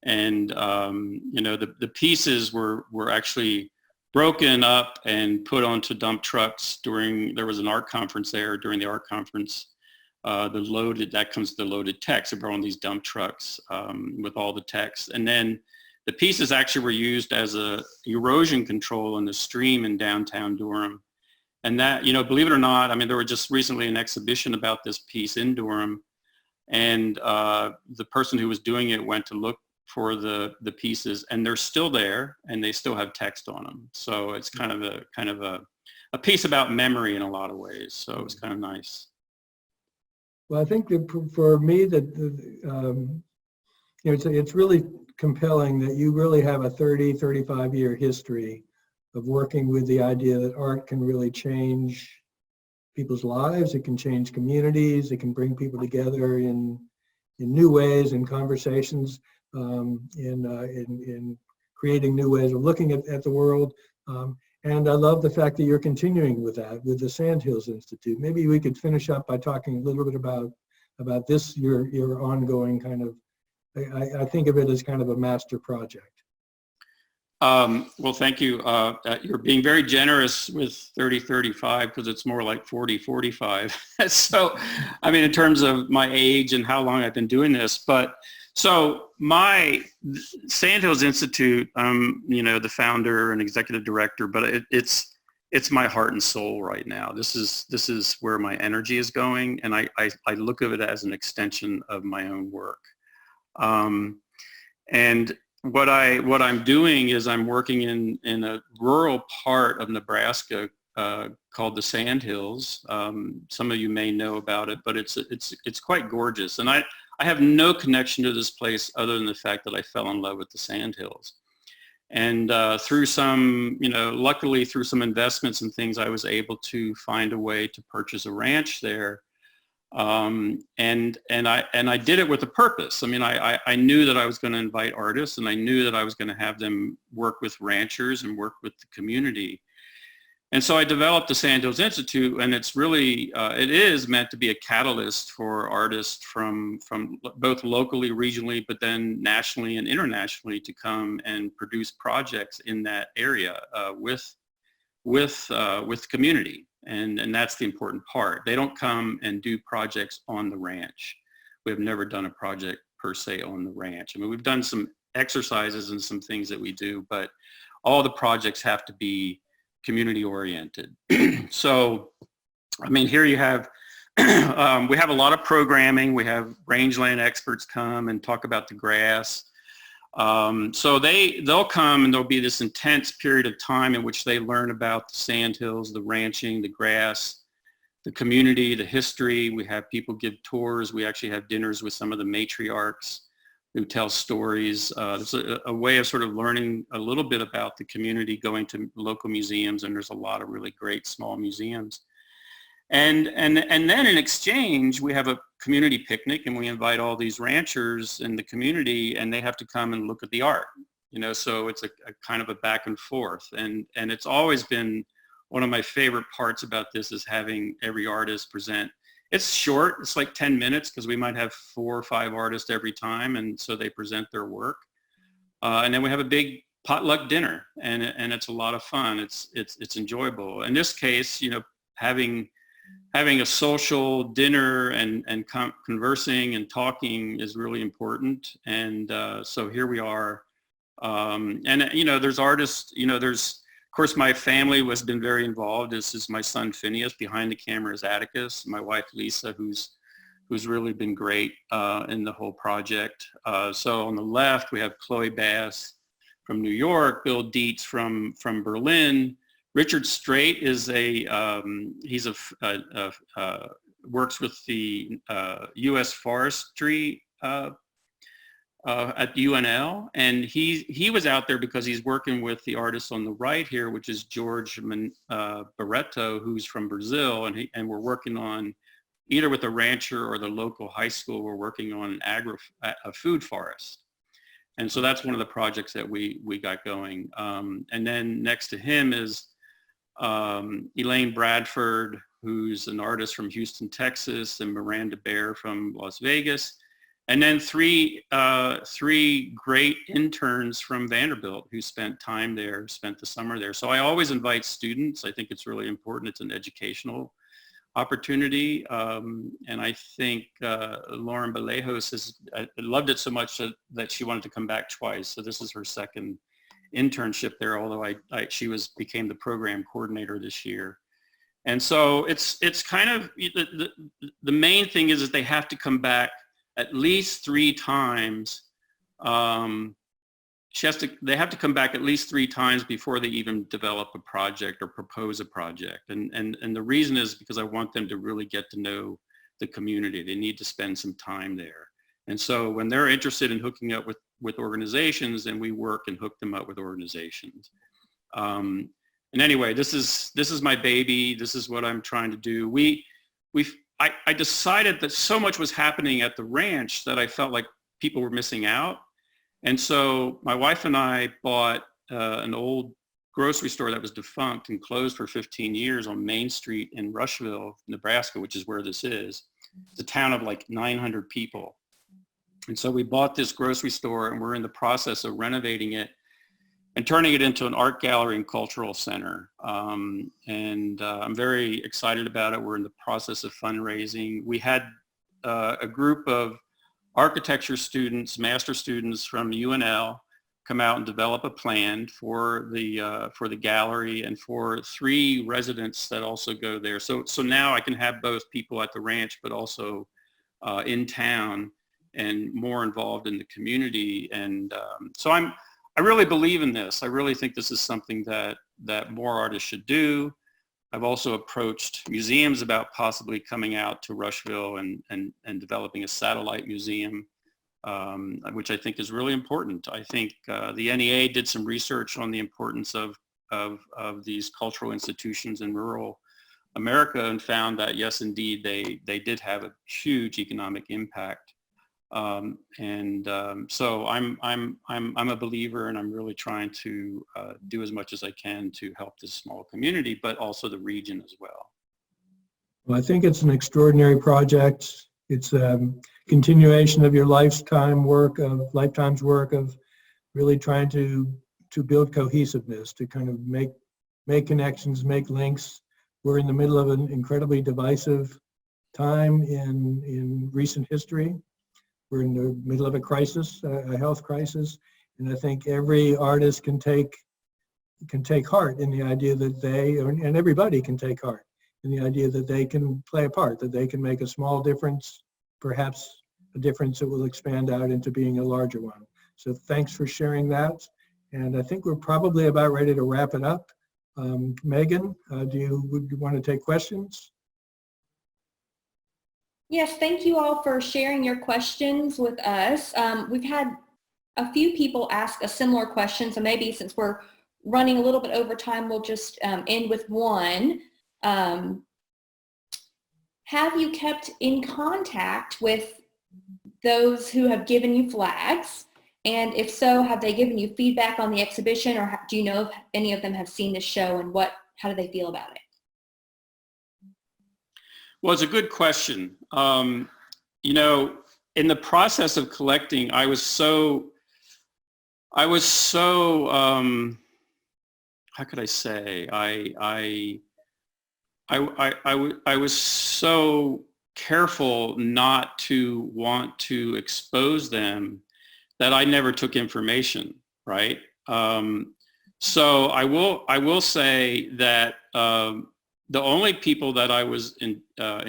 And, the pieces were actually broken up and put onto dump trucks there was an art conference there. During the art conference, that comes to the loaded text. They brought on these dump trucks with all the text. And then the pieces actually were used as a erosion control in the stream in downtown Durham. And that, believe it or not, I mean, there were just recently an exhibition about this piece in Durham. And the person who was doing it went to look for the pieces, and they're still there, and they still have text on them. So it's kind of a piece about memory in a lot of ways. So it was kind of nice. Well, I think that for me that it's really compelling that you really have a 35-year history of working with the idea that art can really change people's lives. It can change communities. It can bring people together in new ways, in conversations. In creating new ways of looking at the world. And I love the fact that you're continuing with that, with the Sandhills Institute. Maybe we could finish up by talking a little bit about this, your ongoing kind of, I think of it as kind of a master project. Well, thank you. You're being very generous with 30-35 because it's more like 40-45. So, I mean, in terms of my age and how long I've been doing this, but so my Sandhills Institute, I'm, the founder and executive director, but it's my heart and soul right now. This is where my energy is going, and I look at it as an extension of my own work. And what I'm doing is I'm working in a rural part of Nebraska called the Sandhills. Some of you may know about it, but it's quite gorgeous, and I have no connection to this place other than the fact that I fell in love with the Sandhills. And through some, luckily through some investments and things, I was able to find a way to purchase a ranch there. And I did it with a purpose. I mean, I knew that I was going to invite artists, and I knew that I was going to have them work with ranchers and work with the community. And so I developed the Sandhills Institute, and it's really, it is meant to be a catalyst for artists from both locally, regionally, but then nationally and internationally to come and produce projects in that area with community. And that's the important part. They don't come and do projects on the ranch. We have never done a project per se on the ranch. I mean, we've done some exercises and some things that we do, but all the projects have to be community oriented. So, I mean, here you have, we have a lot of programming. We have rangeland experts come and talk about the grass. So they'll come and there'll be this intense period of time in which they learn about the sandhills, the ranching, the grass, the community, the history. We have people give tours. We actually have dinners with some of the matriarchs who tell stories. There's a way of sort of learning a little bit about the community, going to local museums, and there's a lot of really great small museums. And then in exchange, we have a community picnic, and we invite all these ranchers in the community, and they have to come and look at the art, you know, so it's a kind of a back and forth. And it's always been one of my favorite parts about this is having every artist present. It's short, it's like 10 minutes because we might have 4 or 5 artists every time, and so they present their work. And then we have a big potluck dinner, and it's a lot of fun. It's enjoyable. In this case, you know, having a social dinner and conversing and talking is really important. And so here we are. And, you know, there's artists, you know, of course, my family has been very involved. This is my son, Phineas. Behind the camera is Atticus. My wife, Lisa, who's really been great in the whole project. So on the left, we have Chloe Bass from New York, Bill Dietz from Berlin. Richard Straight is works with the U.S. Forestry at UNL, and he was out there because he's working with the artist on the right here, which is George Barreto, who's from Brazil, and we're working on either with a rancher or the local high school. We're working on a food forest. And so that's one of the projects that we got going. And then next to him is Elaine Bradford, who's an artist from Houston, Texas, and Miranda Bear from Las Vegas. And then three great interns from Vanderbilt who spent time there, spent the summer there. So I always invite students. I think it's really important. It's an educational opportunity. And I think Lauren Balejos loved it so much that she wanted to come back twice. So this is her second internship there, although she became the program coordinator this year. And so it's kind of, the main thing is that they have to come back at least 3 times. They have to come back at least 3 times before they even develop a project or propose a project. And the reason is because I want them to really get to know the community. They need to spend some time there. And so when they're interested in hooking up with organizations, then we work and hook them up with organizations. And anyway, this is my baby. This is what I'm trying to do. I decided that so much was happening at the ranch that I felt like people were missing out. And so my wife and I bought an old grocery store that was defunct and closed for 15 years on Main Street in Rushville, Nebraska, which is where this is. It's a town of like 900 people. And so we bought this grocery store, and we're in the process of renovating it and turning it into an art gallery and cultural center. I'm very excited about it. We're in the process of fundraising. We had a group of architecture students, master students from UNL, come out and develop a plan for the gallery and for 3 residents that also go there. So now I can have both people at the ranch, but also in town and more involved in the community. And so I really believe in this. I really think this is something that more artists should do. I've also approached museums about possibly coming out to Rushville and developing a satellite museum, which I think is really important. I think the NEA did some research on the importance of these cultural institutions in rural America and found that, yes, indeed, they did have a huge economic impact. So I'm a believer, and I'm really trying to do as much as I can to help this small community, but also the region as well. Well, I think it's an extraordinary project. It's a continuation of your lifetime's work of really trying to build cohesiveness, to kind of make connections, make links We're in the middle of an incredibly divisive time in recent history. We're in the middle of a crisis, a health crisis, and I think every artist can take heart in the idea that they, and everybody can take heart in the idea that they can play a part, that they can make a small difference, perhaps a difference that will expand out into being a larger one. So thanks for sharing that. And I think we're probably about ready to wrap it up. Megan, would you want to take questions? Yes, thank you all for sharing your questions with us. We've had a few people ask a similar question, so maybe since we're running a little bit over time, we'll just end with one. Have you kept in contact with those who have given you flags? And if so, have they given you feedback on the exhibition, or do you know if any of them have seen the show, and how do they feel about it? Well, it's a good question. You know, in the process of collecting, I was so, how could I say? I was so careful not to want to expose them that I never took information, right? So I will say that the only people that I was in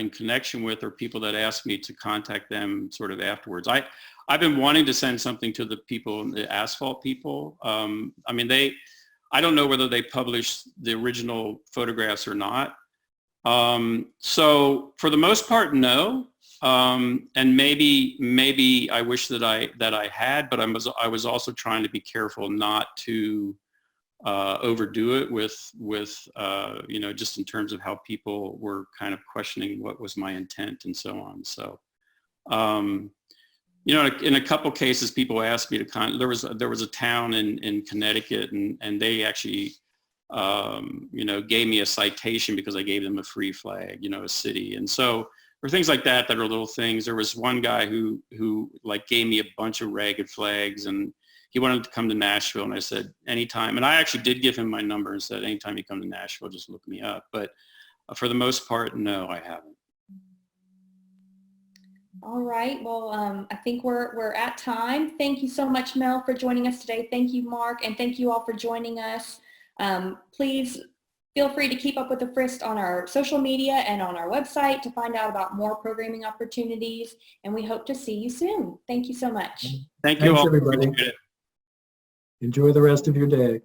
connection with are people that asked me to contact them sort of afterwards. I've been wanting to send something to the people, the asphalt people. I mean, I don't know whether they published the original photographs or not. So for the most part, no. And maybe I wish that I had, but I was also trying to be careful not to overdo it with you know, just in terms of how people were kind of questioning what was my intent and so on. So you know, in a couple cases, people asked me to there was a town in Connecticut, and they actually you know, gave me a citation because I gave them a free flag, you know, a city. And so or things like that are little things. There was one guy who like gave me a bunch of ragged flags, and he wanted to come to Nashville, and I said, anytime. And I actually did give him my number and said, anytime you come to Nashville, just look me up. But for the most part, no, I haven't. All right. Well, I think we're at time. Thank you so much, Mel, for joining us today. Thank you, Mark, and thank you all for joining us. Please feel free to keep up with the Frist on our social media and on our website to find out about more programming opportunities, and we hope to see you soon. Thank you so much. Thank you Thanks, all. everybody. Enjoy the rest of your day.